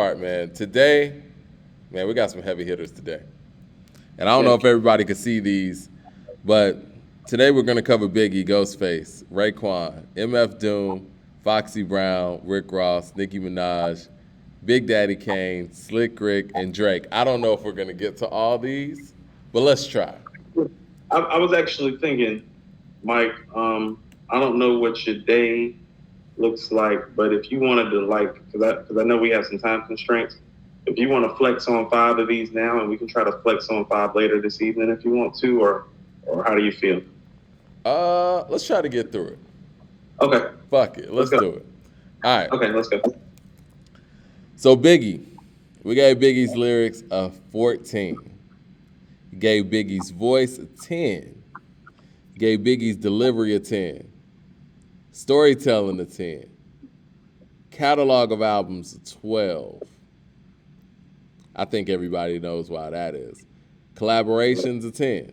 start, man. Today, man, we got some heavy hitters today. And I don't Yeah. know if everybody could see these, but today we're going to cover Biggie, Ghostface, Raekwon, MF Doom, Foxy Brown, Rick Ross, Nicki Minaj, Big Daddy Kane, Slick Rick, and Drake. I don't know if we're going to get to all these, but let's try. I was actually thinking, Mike. I don't know what your day looks like, but if you wanted to, like, because I know we have some time constraints. If you want to flex on five of these now, and we can try to flex on five later this evening if you want to, or how do you feel? Let's try to get through it. Okay, Fuck it. let's Let's go. do it. All right. Okay, let's go. So Biggie, we gave Biggie's lyrics a 14. Gave Biggie's voice a 10. Gave Biggie's delivery a 10. Storytelling a 10. Catalog of albums a 12. I think everybody knows why that is. Collaborations a 10.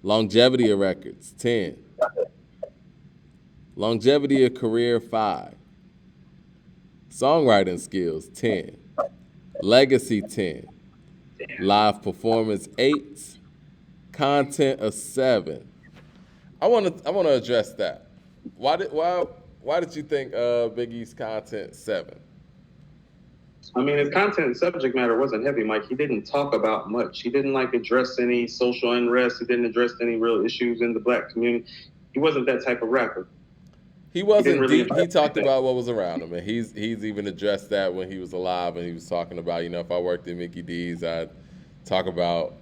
Longevity of records 10. Longevity of career 5. Songwriting skills 10. Legacy 10. Live performance 8. Content a 7. I want to address that. Why did you think Biggie's content 7? I mean, his content and subject matter wasn't heavy, Mike. He didn't talk about much. He didn't like address any social unrest. He didn't address any real issues in the black community. He wasn't that type of rapper. He He didn't wasn't really deep. He address talked anything. about what was around him, and he's even addressed that when he was alive, and he was talking about, if I worked at Mickey D's, I'd talk about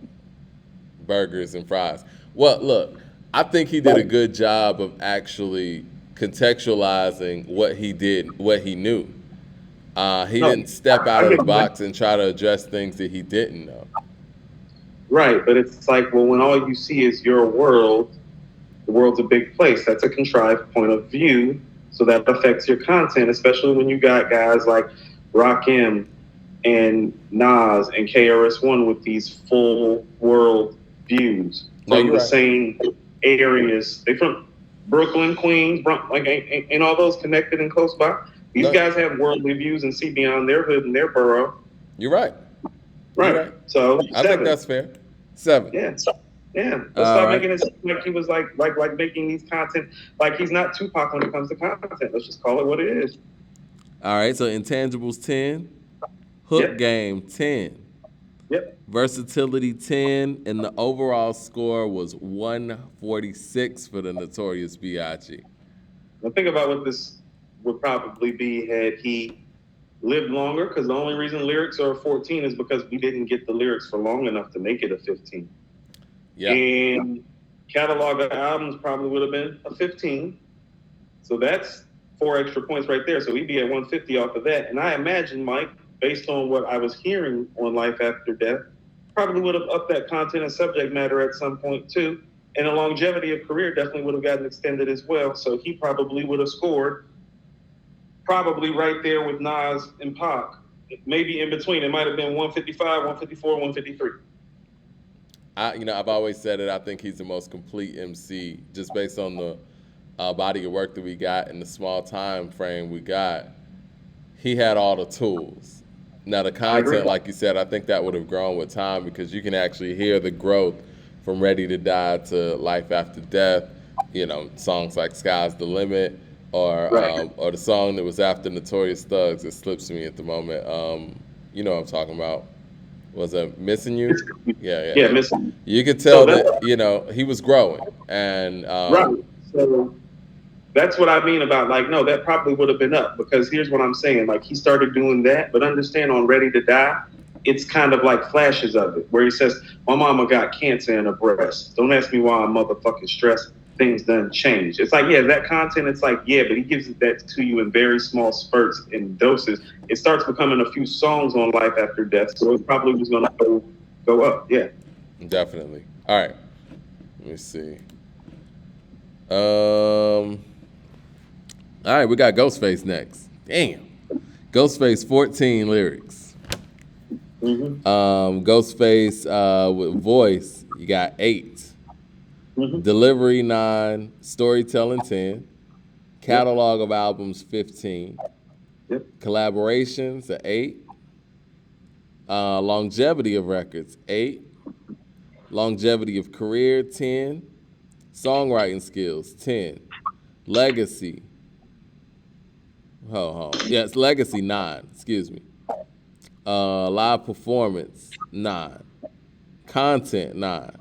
burgers and fries. Well, look, I think he did a good job of actually contextualizing what he did, what he knew. He No, didn't step out I of the get that. box and try to address things that he didn't know. Right, but it's like, well, when all you see is your world, the world's a big place. That's a contrived point of view, so that affects your content, especially when you got guys like Rakim and Nas and KRS-One with these full world views No, from you're the right. same areas. They from Brooklyn, Queens, like ain't all those connected and close by. These No, guys have worldly views and see beyond their hood and their borough. you're right. You're Right. right. So I think 7. that's fair. 7. Yeah. Yeah. Let's All stop right. making it seem like he was like making these content like he's not Tupac when it comes to content. Let's just call it what it is. All right. So intangibles 10, hook Yep. game 10, Yep. versatility 10, and the overall score was 146 for the Notorious B.I.G. Now think about what this would probably be had he lived longer, because the only reason lyrics are 14 is because we didn't get the lyrics for long enough to make it a 15. Yeah. And catalog of albums probably would have been a 15. So that's 4 extra points right there. So we'd be at 150 off of that. And I imagine, Mike, based on what I was hearing on Life After Death, probably would have upped that content and subject matter at some point too. And the longevity of career definitely would have gotten extended as well. So he probably would have scored probably right there with Nas and Pac. Maybe in between. It might have been 155, 154, 153. I've always said it. I think he's the most complete MC, just based on the body of work that we got and the small time frame we got. He had all the tools. Now the I agree. content, like you said, I think that would have grown with time because you can actually hear the growth from Ready to Die to Life After Death. Songs like Sky's the Limit, Right. or the song that was after Notorious Thugs. It slips me at the moment. You know what I'm talking about. Was it Missing You? Yeah, Yeah, yeah. missing. You could So tell that's that he was growing, and right. So that's what I mean about like, no, that probably would have been up because here's what I'm saying. Like he started doing that, but understand on Ready to Die, it's kind of like flashes of it where he says, my mama got cancer in her breast. Don't ask me why I'm motherfucking stressed. Things done changed. It's like, yeah, that content, it's like, yeah, but he gives that to you in very small spurts and doses. It starts becoming a few songs on Life After Death, so it probably was gonna go up. Yeah. definitely. All right, let me see. All right, we got Ghostface next. Damn, Ghostface 14 lyrics. Mm-hmm. Ghostface with voice, you got 8. Mm-hmm. Delivery 9, storytelling 10, catalog of albums 15, Yep. Collaborations, an 8. Longevity of records, 8. Longevity of career, 10. Songwriting skills, 10. Legacy, yes, legacy, 9. Excuse me. Live performance, 9. Content, 9.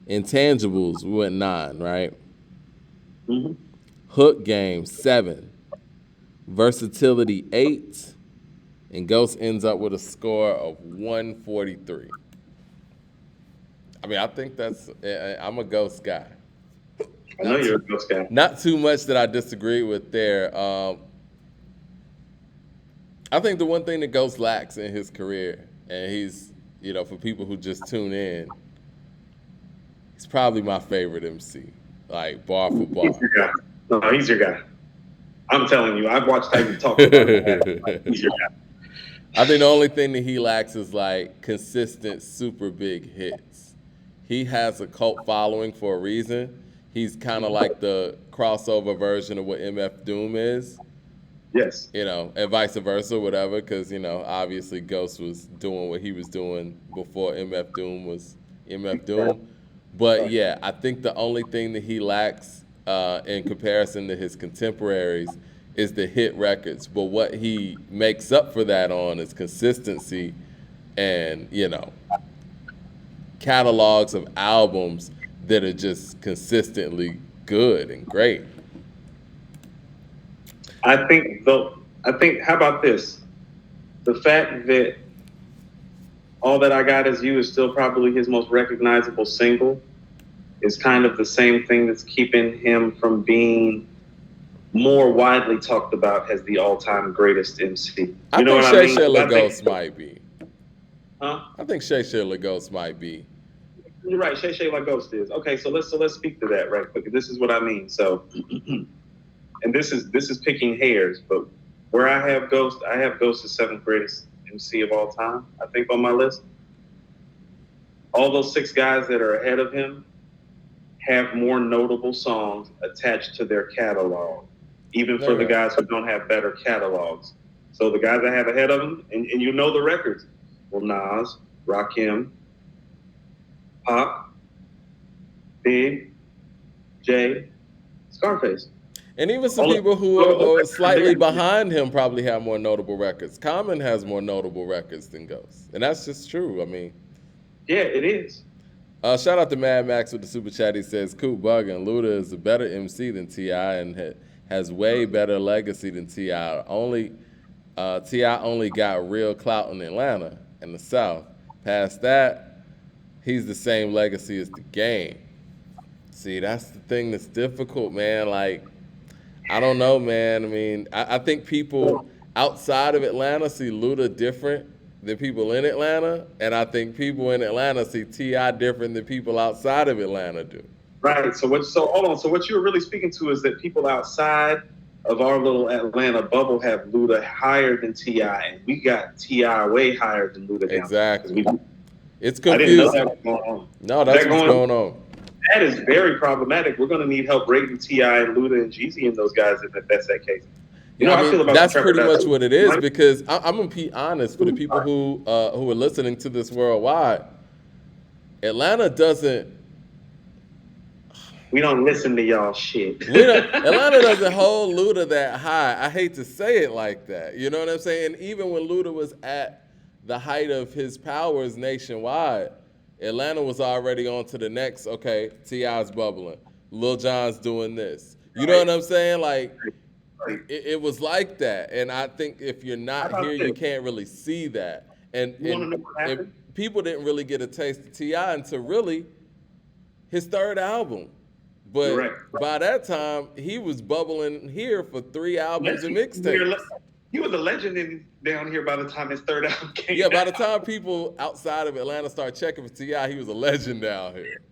Intangibles, we went 9, right? Mm-hmm. Hook game, 7. Versatility, 8. And Ghost ends up with a score of 143. I mean, I think I'm a Ghost guy. I know Not you're too, a ghost guy. not too much that I disagree with there. I think the one thing that Ghost lacks in his career, and for people who just tune in, he's probably my favorite MC, like bar for He's bar. your guy. No, he's your guy. I'm telling you, I've watched how you talk about him. Like, he's your guy. I think the only thing that he lacks is like consistent, super big hits. He has a cult following for a reason. He's kind of like the crossover version of what MF Doom is. Yes. And vice versa, whatever, because, obviously Ghost was doing what he was doing before MF Doom was MF Doom. But yeah, I think the only thing that he lacks in comparison to his contemporaries is the hit records. But what he makes up for that on is consistency and, catalogs of albums that are just consistently good and great. I think how about this? The fact that All That I Got Is You is still probably his most recognizable single is kind of the same thing that's keeping him from being more widely talked about as the all-time greatest MC. I think Shay Shay Lagos might be. Huh? I think Shay Shay Lagos might be. You're right, Shay Shay Lagos is. Okay, so let's speak to that right quick. This is what I mean. So and this is picking hairs, but where I have Ghost as seventh greatest MC of all time, I think, on my list. All those 6 guys that are ahead of him have more notable songs attached to their catalog, even for the guys who don't have better catalogs. So the guys that have ahead of him, and you know the records, well, Nas, Rakim, Pop, Big, Jay, Scarface. And even some people who are slightly behind him probably have more notable records. Common has more notable records than Ghost. And that's just true. I mean. Yeah, it is. Shout out to Mad Max with the super chat. He says, Coop bugging. Luda is a better MC than T.I. and has way better legacy than T.I. T.I. only got real clout in Atlanta and the South. Past that, he's the same legacy as the Game. See, that's the thing that's difficult, man. Like, I don't know, man. I mean, I think people outside of Atlanta see Luda different than people in Atlanta, and I think people in Atlanta see T.I. different than people outside of Atlanta do. Right. So hold on. So what you're really speaking to is that people outside of our little Atlanta bubble have Luda higher than T.I., and we got T.I. way higher than Luda. Exactly. It's confusing. I didn't know that was going on. No, that's what's going on. That is very problematic. We're going to need help rating T.I. and Luda and Jeezy and those guys if that's that case. I feel about that's pretty much what it is, because I'm gonna be honest, for the people who are listening to this worldwide, Atlanta doesn't. We don't listen to y'all shit. Atlanta doesn't hold Luda that high. I hate to say it like that. You know what I'm saying? Even when Luda was at the height of his powers nationwide, Atlanta was already on to the next. Okay, T.I.'s bubbling, Lil Jon's doing this. You know what I'm saying? Like. It was like that, and I think if you're not here, you can't really see that. And people didn't really get a taste of T.I. until really his third album. But by that time, he was bubbling here for 3 albums and mixtapes. He was a legend down here by the time his third album came. Yeah, by the time people outside of Atlanta started checking for T.I., he was a legend down here.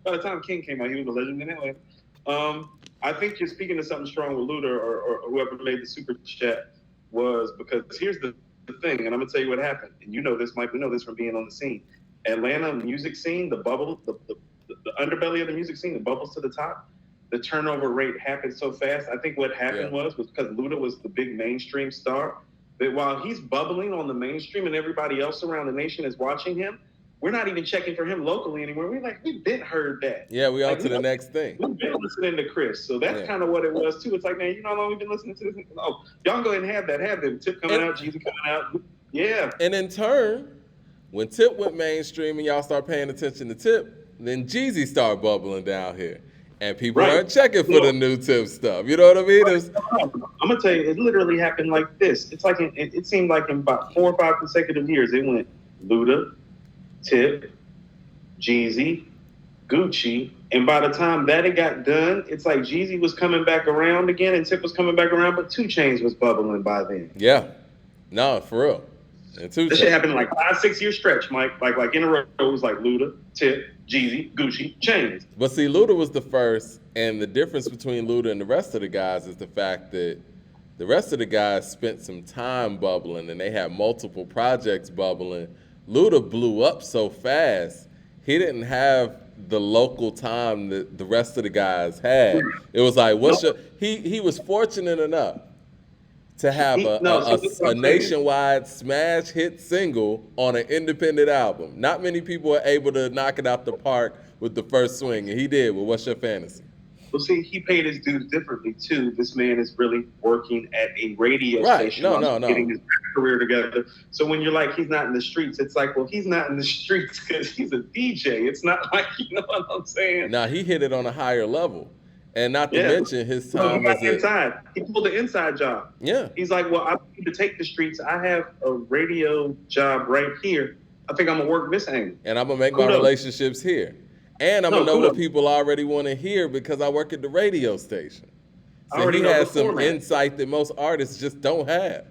By the time King came out, he was a legend in Atlanta. I think you're speaking to something strong with Luda or whoever made the super chat was because here's the thing, and I'm gonna tell you what happened. And you know this, Mike. We know this from being on the scene. Atlanta music scene, the bubble, the underbelly of the music scene, the bubbles to the top. the turnover rate happened so fast. I think what happened was because Luda was the big mainstream star, that while he's bubbling on the mainstream and everybody else around the nation is watching him, we're not even checking for him locally anymore. We're like, we've been heard that. Yeah, we on Like, to the next thing. we've been listening to Chris. So that's kind of what it was too. It's like, man, you know how long we've been listening to this? Oh, y'all go ahead and have that. Have them. Tip coming out, Jesus coming out. Yeah. And in turn, when Tip went mainstream and y'all start paying attention to Tip, then Jeezy started bubbling down here. And people aren't checking for the new Tip stuff. You know what I mean? I'm going to tell you, it literally happened like this. It's like, it seemed like in about 4 or 5 consecutive years, it went Luda, Tip, Jeezy, Gucci, and by the time that it got done, it's like Jeezy was coming back around again and Tip was coming back around, but 2 Chainz was bubbling by then. Yeah. No, for real. And this shit happened in like 5-6 year stretch, Mike. Like in a row, it was like Luda, Tip, Jeezy, Gucci, Chainz. But see, Luda was the first, and the difference between Luda and the rest of the guys is the fact that the rest of the guys spent some time bubbling and they had multiple projects bubbling. Luda blew up so fast, he didn't have the local time that the rest of the guys had. It was like, he was fortunate enough to have a nationwide smash hit single on an independent album. Not many people are able to knock it out the park with the first swing, and he did with What's Your Fantasy? Well, see, he paid his dues differently, too. This man is really working at a radio station. Getting his career together. So when you're like, he's not in the streets, it's like, well, he's not in the streets because he's a DJ. It's not like, you know what I'm saying? Now, he hit it on a higher level. And not to mention his time as inside. He pulled the inside job. Yeah. He's like, well, I need to take the streets. I have a radio job right here. I think I'm going to work this angle. And I'm going to make my relationships here. And I'm going to know what people already want to hear because I work at the radio station. So he has some insight that most artists just don't have.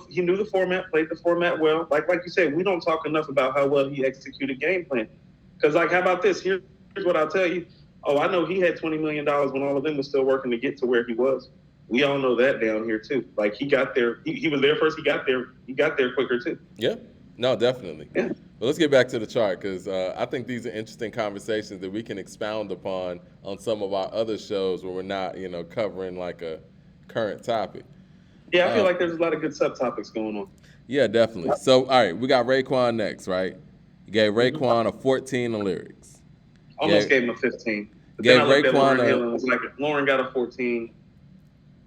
He knew the format, played the format well. Like you said, we don't talk enough about how well he executed game plan. Because, like, how about this? Here's what I'll tell you. Oh, I know he had $20 million when all of them was still working to get to where he was. We all know that down here, too. Like, he got there. He was there first. He got there quicker, too. Yeah. No, definitely. Yeah. But let's get back to the chart because I think these are interesting conversations that we can expound upon on some of our other shows where we're not, covering like a current topic. Yeah, I feel like there's a lot of good subtopics going on. Yeah, definitely. So, all right, we got Raekwon next, right? You gave Raekwon a 14 in lyrics. Almost gave him a 15. But gave then I looked at Raekwon Lauryn Hill and was like, Lauren got a 14.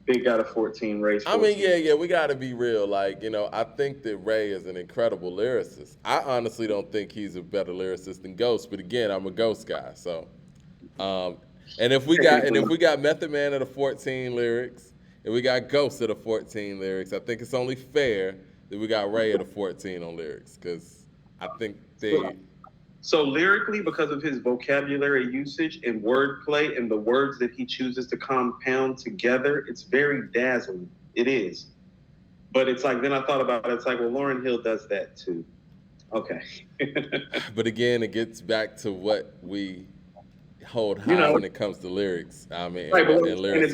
Big got a 14. Ray's 14. I mean, we got to be real. Like, I think that Ray is an incredible lyricist. I honestly don't think he's a better lyricist than Ghost, but again, I'm a Ghost guy. So, and if we got Method Man at a 14 lyrics, and we got Ghost at a 14 lyrics, I think it's only fair that we got Ray at a 14 on lyrics because I think they. So lyrically, because of his vocabulary usage and wordplay and the words that he chooses to compound together, it's very dazzling. It is. But it's like, then I thought about it, it's like, well, Lauryn Hill does that too. Okay. But again, it gets back to what we hold high when it comes to lyrics. I mean, right, and lyrics.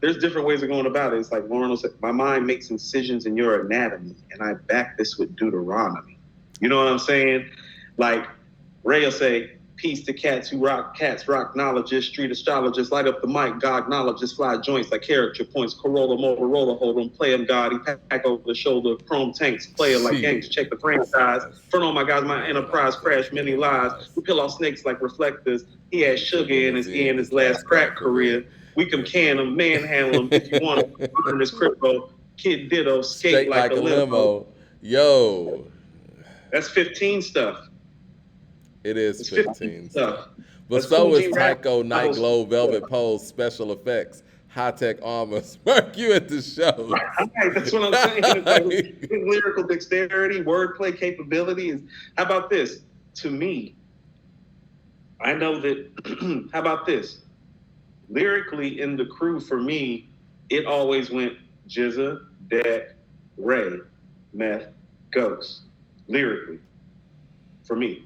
There's different ways of going about it. It's like Lauryn will say, my mind makes incisions in your anatomy, and I back this with Deuteronomy. You know what I'm saying? Like, Ray will say, peace to cats, rock knowledges, street astrologists, light up the mic, God knowledges, fly joints like character points, Corolla, Motorola, hold on, play 'em, God, he pack over the shoulder, chrome tanks, player like gangs, check the franchise, front on my guys, my enterprise crash many lives, we peel off snakes like reflectors, he had sugar in his ear in his last crack career, we can can him, manhandle him, if you want to, burn his crypto, kid ditto, skate like a limo. Yo. That's 15 stuff. It is 15 stuff. But so is Tycho, Night Glow, Velvet Pose, Special Effects, High-Tech Armor, Smirk you at the show. Right, that's what I'm saying. Like, lyrical dexterity, wordplay capability is. How about this? To me, I know that. How about this? Lyrically, in the crew, for me, it always went Jizza, Deck, Ray, Meth, Ghost. Lyrically, for me.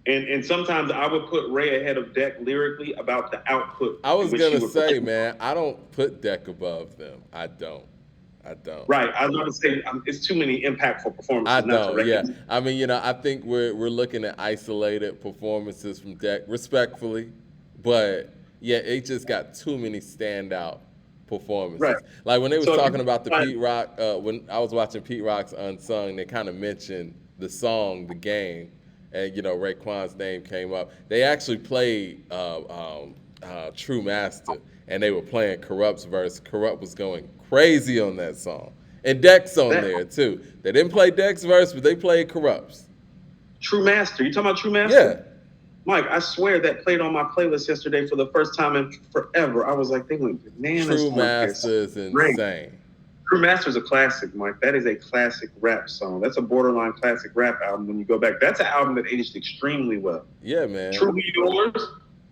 And sometimes I would put Ray ahead of Deck lyrically about the output. I was going to say, man, I don't put Deck above them. I don't. I don't. Right. I was going to say it's too many impactful I performances not to don't. Yeah. recognize. I mean, I think we're looking at isolated performances from Deck, respectfully, but yeah, it just got too many standout Right. performances. Like when they was So if talking you about the find, Pete Rock, when I was watching Pete Rock's Unsung, they kind of mentioned the song, the game, and Raekwon's name came up. They actually played True Master, and they were playing Corrupt's verse. Corrupt was going crazy on that song. And Dex on that there too. They didn't play Dex verse, but they played Corrupts. True Master, you talking about True Yeah, Master? Mike, I swear that played on my playlist yesterday for the first time in forever. I was like, they went bananas True on this. Master is Great. insane. True Master's a classic, Mike. That is a classic rap song. That's a borderline classic rap album when you go back. That's an album that aged extremely well. Yeah, man. Truly Yours,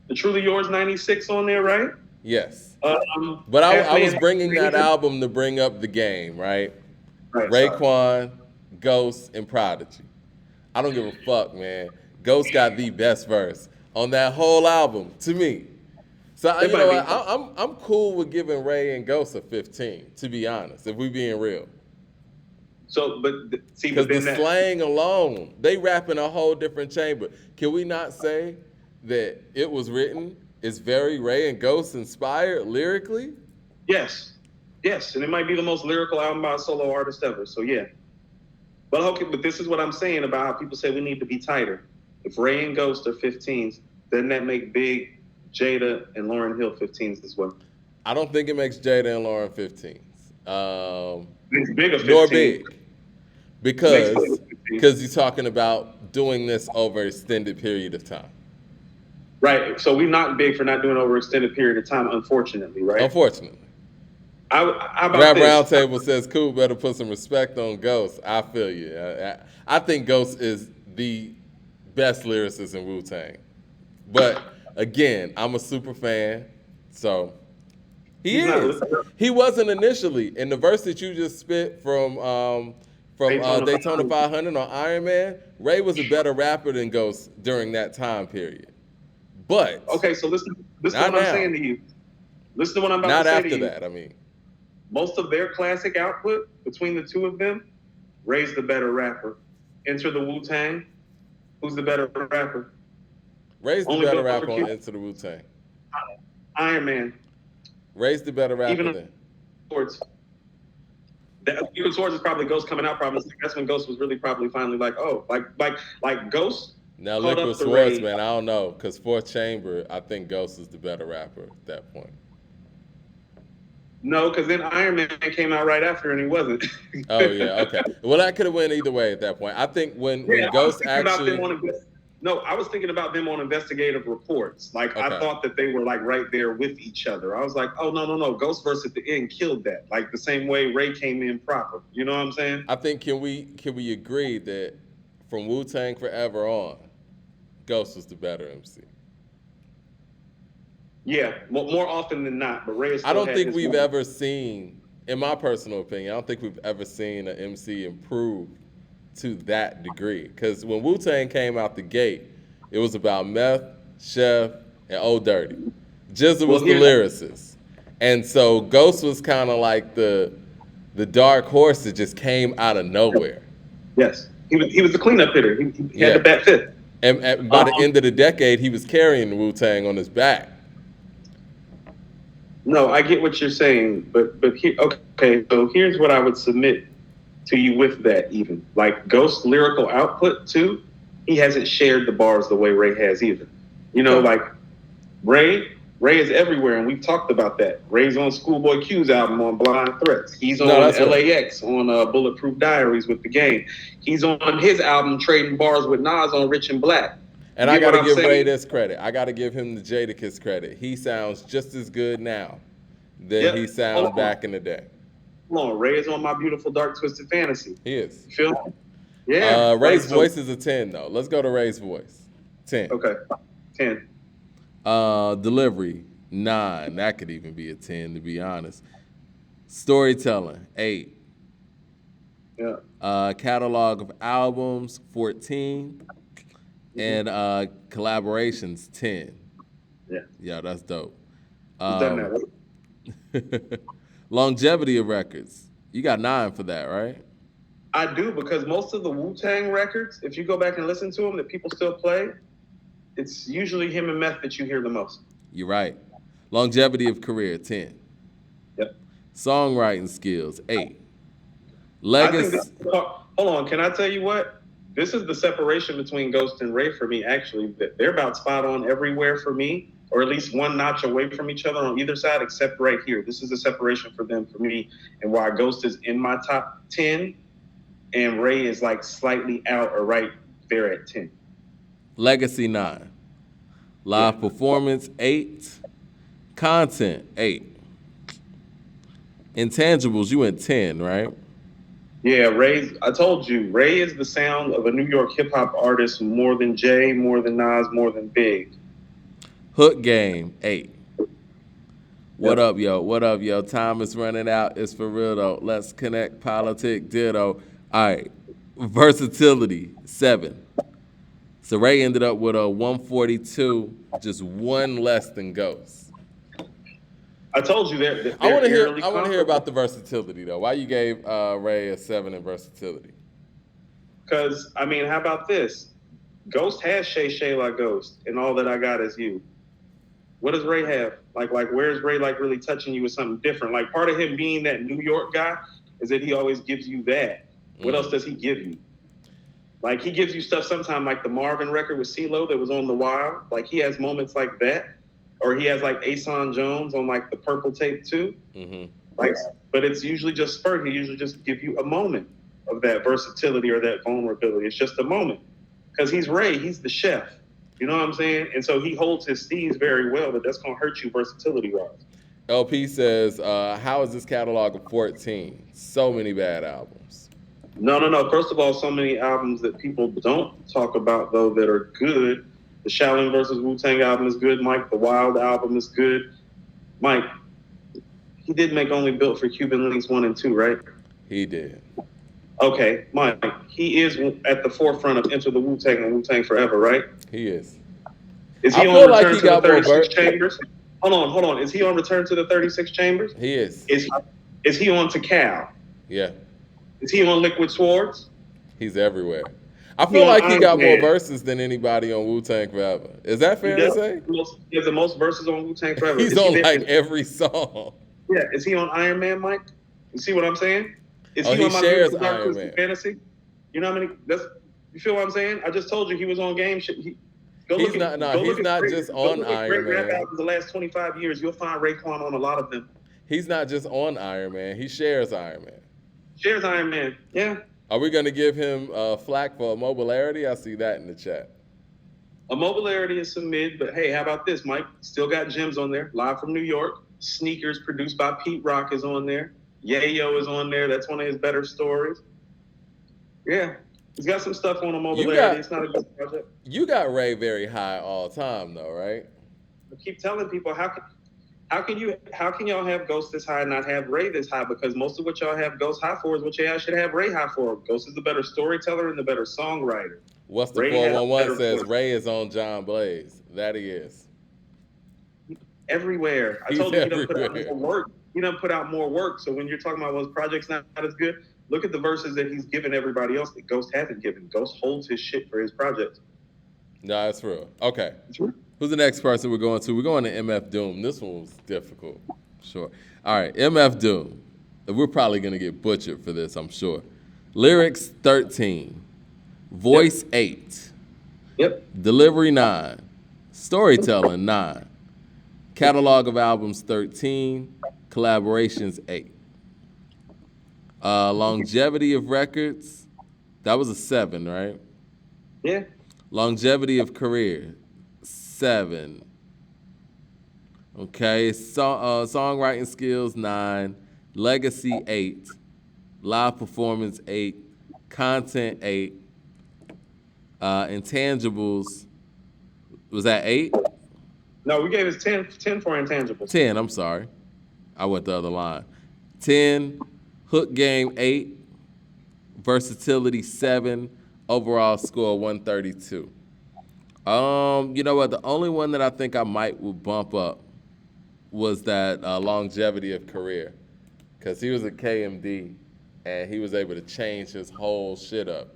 the Truly Yours 96 on there, right? Yes. Um, But I Half was Man, bringing that album to bring up the game, right? right, sorry. Raekwon, Ghost, and Prodigy. I don't give a fuck, man. Ghost got the best verse on that whole album to me. So It you know might what? be. I'm cool with giving Ray and Ghost a 15. To be honest, if we being real, So, see, because but the then that, slang alone, they rap in a whole different chamber. Can we not say that it was written? Is very Ray and Ghost inspired lyrically? yes, yes, and it might be the most lyrical album by a solo artist ever. So yeah, but okay, but this is what I'm saying about how people say we need to be tighter. If Ray and Ghost are 15s, doesn't that make Big, Jada, and Lauryn Hill 15s as well? I don't think it makes Jada and Lauren 15s. It's Big a Nor 15. Big. Makes Big Because a 15. you're talking about doing this over an extended period of time. Right. So we knock Big for not doing it over an extended period of time, unfortunately, right? Unfortunately. How about Rap this? Roundtable says Coop better put some respect on Ghost. I feel you. I think Ghost is the best lyricist in Wu Tang. But again, I'm a super fan, so he He's not is. listening. He wasn't initially. In the verse that you just spit from Daytona 500 on Iron Man, Ray was a better rapper than Ghost during that time period. But Okay, so listen to not what I'm now. saying to you. Listen to what I'm about Not to say after to you. that, I mean. Most of their classic output between the two of them, Ray's the better rapper. Enter the Wu Tang. Who's the better rapper? Ray's the Only better Bill rapper on Cube. Into the Wu Tang. Iron Man. Ray's the better rapper Even than. Swords. Even Swords is probably Ghost coming out. Probably that's when Ghost was really probably finally like, oh, like Ghost. Now caught Liquid up to Swords, Ray. man, I don't know, because Fourth Chamber, I think Ghost is the better rapper at that point. No, because then Iron Man came out right after and he wasn't. Oh yeah, okay. Well, that could have went either way at that point. I think when Yeah, Ghost actually, I was thinking about them on investigative reports. Like I Okay. thought that they were like right there with each other. I was like, oh no, Ghost verse at the end killed that. Like the same way Ray came in proper. You know what I'm saying? I think can we agree that from Wu Tang Forever on, Ghost was the better MC. Yeah, more often than not. But Ray. I don't think we've ever seen, in my personal opinion, I don't think we've ever seen an MC improve to that degree. Because when Wu Tang came out the gate, it was about Meth, Chef, and Old Dirty. Jizza was the lyricist, and so Ghost was kind of like the dark horse that just came out of nowhere. Yes, he was the cleanup hitter. He had the bat fifth. And by the end of the decade, he was carrying the Wu Tang on his back. No, I get what you're saying, but okay. So here's what I would submit to you with that. Even like Ghost lyrical output too, he hasn't shared the bars the way Ray has either. You know, like Ray is everywhere, and we've talked about that. Ray's on Schoolboy Q's album on Blind Threats. He's on LAX on Bulletproof Diaries with The Game. He's on his album Trading Bars with Nas on Rich and Black. And I got to give Ray this credit. I got to give him the Jadakiss credit. He sounds just as good now than he sounded back in the day. Come on, Ray is on My Beautiful Dark Twisted Fantasy. He is. You feel me? Yeah. Ray's voice is a 10, though. Let's go to Ray's voice. 10. Okay. 10. Delivery, 9. That could even be a 10, to be honest. Storytelling, 8. Yeah. Catalog of albums, 14. And collaborations, 10. Yeah. Yeah, that's dope. Done that. Longevity of records. You got 9 for that, right? I do, because most of the Wu-Tang records, if you go back and listen to them that people still play, it's usually him and Meth that you hear the most. You're right. Longevity of career, 10. Yep. Songwriting skills, 8. I think this. Legacy. Hold on, can I tell you what? This is the separation between Ghost and Ray for me. Actually, they're about spot on everywhere for me, or at least one notch away from each other on either side, except right here. This is the separation for them for me, and why Ghost is in my top 10, and Ray is like slightly out or right there at 10. Legacy, 9. Live performance, 8. Content, 8. Intangibles, you went 10, right? Yeah, I told you, Ray is the sound of a New York hip hop artist more than Jay, more than Nas, more than Big. Hook game, 8. What up, yo? What up, yo? Time is running out. It's for real, though. Let's connect. Politic, ditto. All right. Versatility, 7. So Ray ended up with a 142, just one less than Ghost. I told you that. I want to hear about the versatility, though. Why you gave Ray a 7 in versatility? Because, I mean, how about this? Ghost has Shay Shay like Ghost, and All That I Got Is You. What does Ray have? Like where's Ray like really touching you with something different? Like, part of him being that New York guy is that he always gives you that. What else does he give you? Like, he gives you stuff sometimes, like the Marvin record with CeeLo that was on The Wild. Like, he has moments like that. Or he has like Ason Jones on like the Purple Tape too. Mm-hmm. Like, but it's usually just spurt. He usually just give you a moment of that versatility or that vulnerability. It's just a moment. Because he's Ray, he's the chef. You know what I'm saying? And so he holds his steez very well, but that's going to hurt you versatility-wise. LP says, how is this catalog of 14? So many bad albums. No. First of all, so many albums that people don't talk about, though, that are good. The Shaolin versus Wu-Tang album is good, Mike. The Wild album is good. Mike, he did make Only Built for Cuban Links 1 and 2, right? He did. Okay, Mike, he is at the forefront of Enter the Wu-Tang and Wu-Tang Forever, right? He is. Is he on Return to the 36 Chambers? Hold on. Is he on Return to the 36 Chambers? He is. Is he on Tikal? Yeah. Is he on Liquid Swords? He's everywhere. I feel like he got more verses than anybody on Wu-Tang Forever. Is that fair to say? He has the most verses on Wu-Tang Forever. He's on like every song. Yeah. Is he on Iron Man, Mike? You see what I'm saying? Is he on my shares Iron Man. Fantasy? You know how many? You feel what I'm saying? I just told you he was on game shit. He's not just on Iron Man. Rap albums the last 25 years, you'll find Raekwon on a lot of them. He's not just on Iron Man. He shares Iron Man. Shares Iron Man. Yeah. Are we going to give him flack for immobilarity? I see that in the chat. Immobilarity is some mid, but hey, how about this, Mike? Still got gems on there. Live from New York. Sneakers, produced by Pete Rock, is on there. Yayo is on there. That's one of his better stories. Yeah. He's got some stuff on immobilarity. It's not a good project. You got Ray very high all time, though, right? I keep telling people, how can y'all have Ghost this high and not have Ray this high? Because most of what y'all have Ghost high for is what y'all should have Ray high for. Ghost is the better storyteller and the better songwriter. What's the 411 says? Ray is on John Blaze. That he is. Everywhere. I told you he done put out more work. He done put out more work. So when you're talking about those projects not as good, look at the verses that he's given everybody else that Ghost hasn't given. Ghost holds his shit for his projects. No, that's real. Okay. That's real. Who's the next person we're going to? We're going to MF Doom. This one was difficult. Sure. All right, MF Doom. We're probably going to get butchered for this, I'm sure. Lyrics, 13. Voice, 8. Yep. Delivery, 9. Storytelling, 9. Catalog of albums, 13. Collaborations, 8. Longevity of records, that was a 7, right? Yeah. Longevity of career, 7. Okay, songwriting skills, 9. Legacy, 8. Live performance, 8. Content, 8. Intangibles, was that 8? No, we gave us 10 for intangibles. 10, I'm sorry. I went the other line. 10, hook game, 8. Versatility, 7. Overall score, 132. You know what? The only one that I think I would bump up was that longevity of career, because he was a KMD and he was able to change his whole shit up.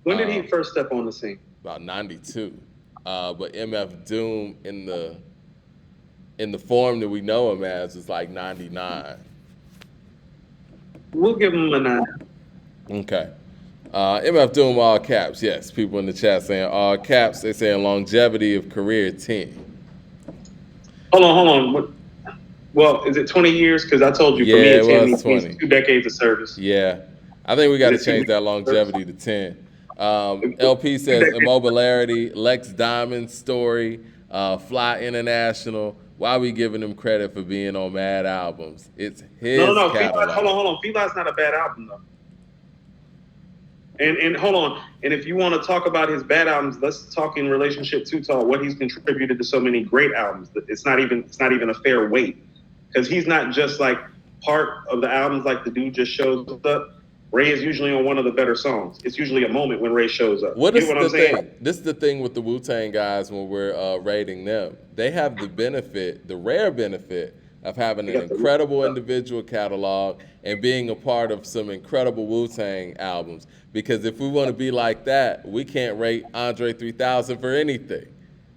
When did he first step on the scene? About 92. But MF Doom in the form that we know him as is like 99. We'll give him a 9. Okay. MF Doom all caps. Yes, people in the chat saying all caps. They saying longevity of career 10. Hold on. Well, is it 20 years? Because I told you, for Yeah, me, it a 10 was means 20. 2 decades of service. Yeah, I think we got to Is it 2 change that decades of service? longevity to 10. LP says immobility, Lex Diamond story, Fly International. Why are we giving him credit for being on mad albums? It's his No. catalog. Hold on. Feeline's not a bad album, though. And hold on. And if you want to talk about his bad albums, let's talk in relationship to what he's contributed to so many great albums. It's not even a fair weight, because he's not just like part of the albums. Like the dude just shows up. Ray is usually on one of the better songs. It's usually a moment when Ray shows up. What you is know what the I'm saying? thing? This is the thing with the Wu-Tang guys when we're rating them. They have the benefit, the rare benefit, of having an incredible individual catalog and being a part of some incredible Wu-Tang albums. Because if we want to be like that, we can't rate Andre 3000 for anything.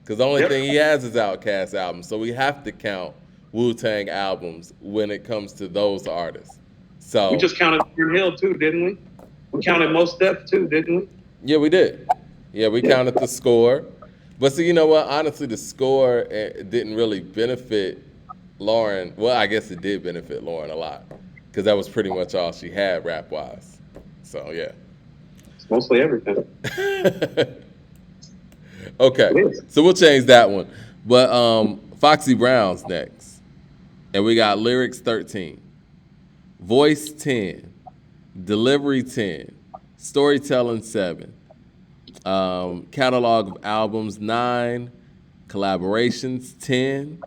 Because the only thing he has is Outkast albums. So we have to count Wu-Tang albums when it comes to those artists. So we just counted Lauryn Hill too, didn't we? We counted Mos Def too, didn't we? Yeah, we did. Yeah, we counted the score. But see, you know what? Honestly, the score didn't really benefit Lauren. Well, I guess it did benefit Lauren a lot, because that was pretty much all she had rap-wise. So, yeah. It's mostly everything. Okay, so we'll change that one. But Foxy Brown's next. And we got lyrics 13. Voice 10. Delivery 10. Storytelling 7. Catalog of albums 9. Collaborations 10.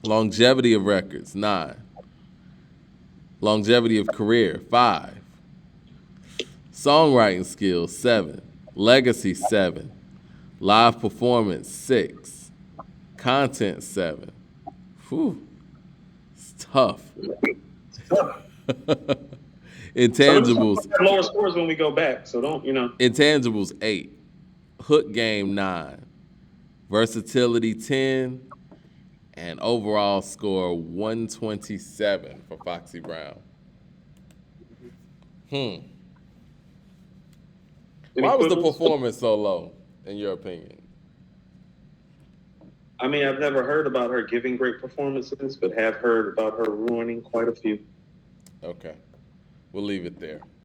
Longevity of records 9. Longevity of career 5. Songwriting skills 7. Legacy 7. Live performance 6. Content 7. Whew. It's tough. Intangibles. Lower scores when we go back, so don't, Intangibles 8. Hook game 9. Versatility 10. And overall score 127 for Foxy Brown. Why was the performance so low, in your opinion? I mean, I've never heard about her giving great performances, but have heard about her ruining quite a few. Okay. We'll leave it there.